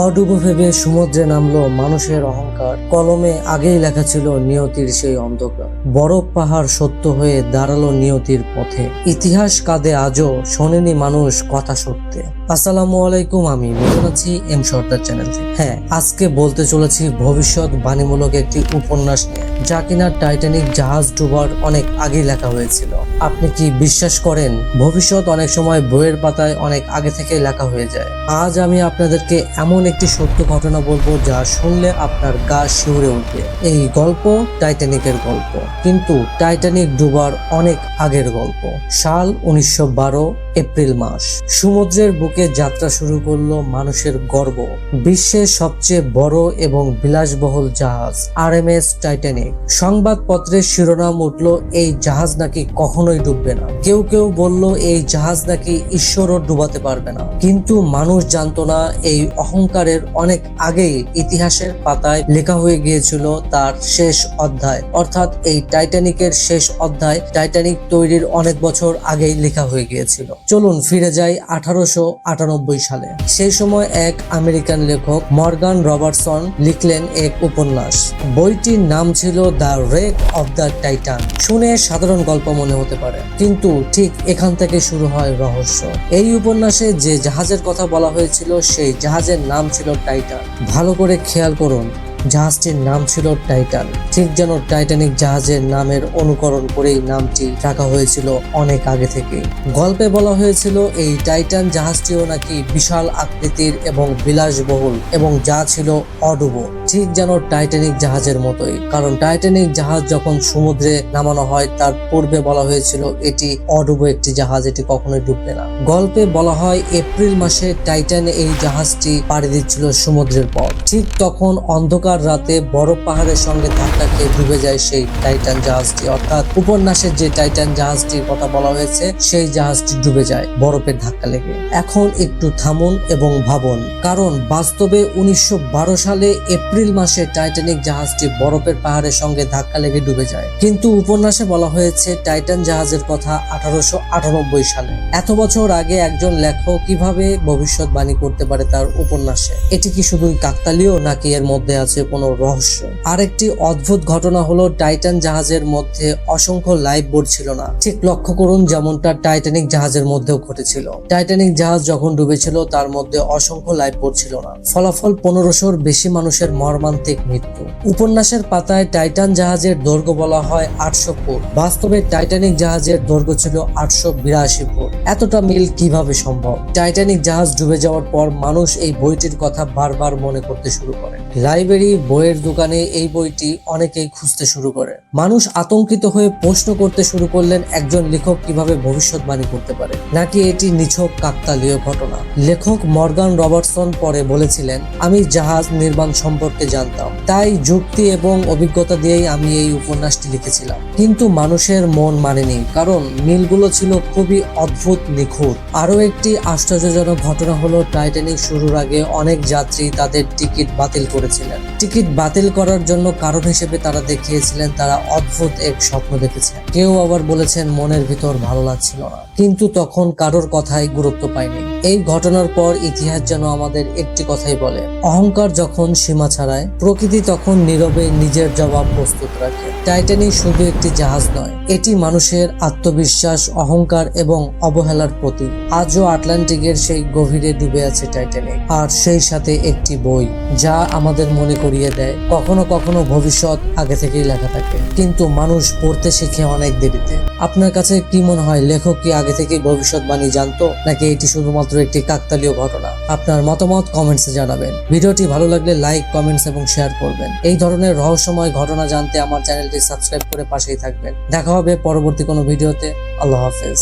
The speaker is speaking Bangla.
অডুবো ভেবে সমুদ্রে নামলো মানুষের অহংকার। কলমে আগেই লেখা ছিল নিয়তির সেই অন্ধকার। বরফ পাহাড় সত্য হয়ে দাঁড়ালো নিয়তির পথে। ইতিহাস কাঁদে আজও, শোনেনি মানুষ কথা সত্যে। আসসালামু আলাইকুম, আমি মিলন আছি এম সর্দার চ্যানেল থেকে। হ্যাঁ, আজকে বলতে চলেছি ভবিষ্যৎ বাণীমূলক একটি উপন্যাস নিয়ে, যা কিনা টাইটানিক জাহাজ ডুবার অনেক আগেই লেখা হয়েছিল। আপনি কি বিশ্বাস করেন ভবিষ্যৎ অনেক সময় বইয়ের পাতায় অনেক আগে থেকে লেখা হয়ে যায়? আজ আমি আপনাদেরকে এমন একটি সত্য ঘটনা বলবো যা শুনলে আপনার গা শিউরে উঠবে। এই গল্প টাইটানিকের গল্প, কিন্তু টাইটানিক ডুবার অনেক আগের গল্প। সাল 1912, এপ্রিল মাস। সমুদ্রের বুকে যাত্রা শুরু করলো মানুষের গর্ব, বিশ্বের সবচেয়ে বড় এবং বিলাসবহুল জাহাজ আরএমএস টাইটানিক। সংবাদপত্রের শিরোনাম উঠলো, এই জাহাজ নাকি কখনোই ডুববে না। কেউ কেউ বলল এই জাহাজ নাকি ঈশ্বরও ডুবাতে পারবে না। কিন্তু মানুষ জানতো না এই অহংকারের অনেক আগেই ইতিহাসের পাতায় লেখা হয়ে গিয়েছিল তার শেষ অধ্যায়। অর্থাৎ এই টাইটানিকের শেষ অধ্যায় টাইটানিক তৈরির অনেক বছর আগেই লেখা হয়ে গিয়েছিল। চলুন ফিরে যাই 1898 সালে। সেই সময় এক আমেরিকান লেখক মর্গান রবার্টসন লিখলেন এক উপন্যাস। বইটির নাম ছিল the rake of the Titan. শুনে সাধারণ গল্প মনে হতে পারে, কিন্তু ঠিক এখান থেকে শুরু হয় রহস্য। এই উপন্যাসে যে জাহাজের কথা বলা হয়েছিল সেই জাহাজের নাম ছিল টাইটান। ভালো করে খেয়াল করুন, জাহাজটির নাম ছিল টাইটান। ঠিক যেন টাইটানিক জাহাজের নামের অনুকরণ করেই নামটি রাখা হয়েছিল অনেক আগে থেকে। গল্পে বলা হয়েছিল এই টাইটান জাহাজটিও নাকি বিশাল আকৃতির এবং বিলাসবহুল, এবং যা ছিল অডুবো, ঠিক যেন টাইটানিক জাহাজের মতোই। কারণ টাইটানিক জাহাজ যখন সমুদ্রে নামানো হয় তার পূর্বে বলা হয়েছিল এটি অডুবো একটি জাহাজ, এটি কখনোই ডুববে না। গল্পে বলা হয় এপ্রিল মাসে টাইটান এই জাহাজটি পাড়ি দিচ্ছিল সমুদ্রের পর। ঠিক তখন অন্ধকার রাতে বরফ পাহাড়ের সঙ্গে ধাক্কা খেয়ে ডুবে যায় সেই টাইটান জাহাজটি। অর্থাৎ উপন্যাসের যে টাইটান জাহাজটির কথা বলা হয়েছে সেই জাহাজটি ডুবে যায় বরফের ধাক্কা লেগে। এখন একটু থামুন এবং ভাবুন, কারণ বাস্তবে 1912 সালে এপ্রিল মাসে টাইটানিক জাহাজটি বরফের পাহাড়ের সঙ্গে ধাক্কা লেগে ডুবে যায়, কিন্তু উপন্যাসে বলা হয়েছে টাইটান জাহাজের কথা 1898 সালে। এত বছর আগে একজন লেখক কিভাবে ভবিষ্যৎবাণী করতে পারে তার উপন্যাসে? এটি কি শুধুই কাকতালীয়, নাকি এর মধ্যে আছে কোনো রহস্য? আরেকটি অদ্ভুত ঘটনা হলো টাইটান জাহাজের মধ্যে অসংখ্য লাইফ বোট ছিল না। ঠিক লক্ষ্য করুন, যেমনটা টাইটানিক জাহাজের মধ্যেও ঘটেছিল। টাইটানিক জাহাজ যখন ডুবেছিল তার মধ্যে অসংখ্য লাইফ বোট ছিল না। ফলাফল 1500-র বেশি মানুষের মর্মান্তিক মৃত্যু। উপন্যাসের পাতায় টাইটান জাহাজের দৈর্ঘ্য বলা হয় 800 ফুট। বাস্তবে টাইটানিক জাহাজের দৈর্ঘ্য ছিল 882 ফুট। এতটা মিল কিভাবে সম্ভব? টাইটানিক জাহাজ ডুবে যাওয়ার পর মানুষ এই বইটির কথা বারবার মনে করতে শুরু করে। লাইব্রেরি, বইয়ের দোকানে এই বইটি অনেকেই খুঁজতে শুরু করে। মানুষ আতঙ্কিত হয়ে প্রশ্ন করতে শুরু করলেন, একজন লেখক কিভাবে ভবিষ্যৎবাণী করতে পারে? নাকি এটি নিছক কাকতালীয় ঘটনা? লেখক মর্গান রবার্টসন পরে বলেছিলেন, আমি জাহাজ নির্মাণ সম্পর্কে জানতাম, তাই যুক্তি এবং অভিজ্ঞতা দিয়েই আমি এই উপন্যাসটি লিখেছিলাম। কিন্তু মানুষের মন মানেনি, কারণ মিলগুলো ছিল খুবই অদ্ভুত, নিখুঁত। আরো একটি আশ্চর্যজনক ঘটনা হলো টাইটানিক শুরুর আগে অনেক যাত্রী তাদের টিকিট বাতিল করেছিলেন। টিকিট বাতিল করার জন্য কারণ হিসেবে তারা দেখিয়েছিলেন তারা অদ্ভুত এক স্বপ্ন দেখেছেন। কেউ আবার বলেছেন মনের ভিতর ভালো লাগছিল না, কিন্তু তখন কারোর কথাই গুরুত্ব পায়নি। এই ঘটনার পর ইতিহাস যেন আমাদের একটি কথাই বলে, অহংকার যখন সীমা ছাড়ায়, প্রকৃতি তখন নীরবে নিজের জবাব প্রস্তুত রাখে। টাইটানিক শুধু একটি জাহাজ নয়, এটি মানুষের আত্মবিশ্বাস, অহংকার এবং অবহেলার প্রতীক। আজও আটলান্টিকের সেই গভীরে ডুবে আছে টাইটানিক, আর সেই সাথে একটি বই যা আমাদের মনে করিয়ে দেয় কখনো কখনো ভবিষ্যৎ আগে থেকেই লেখা থাকে, কিন্তু মানুষ পড়তে শিখে অনেক দেরিতে। আপনার কাছে কি মনে হয়, লেখক কি আগে থেকেই ভবিষ্যৎবাণী জানতো, নাকি এটি শুধুমাত্র একটি কাকতালীয় ঘটনা? আপনার মতামত কমেন্টসে জানাবেন। ভিডিওটি ভালো লাগলে লাইক, কমেন্টস এবং শেয়ার করবেন। এই ধরনের রহস্যময় ঘটনা জানতে আমার চ্যানেলটি সাবস্ক্রাইব করে পাশেই থাকবেন। দেখা হবে পরবর্তী কোনো ভিডিওতে। আল্লাহ হাফেজ।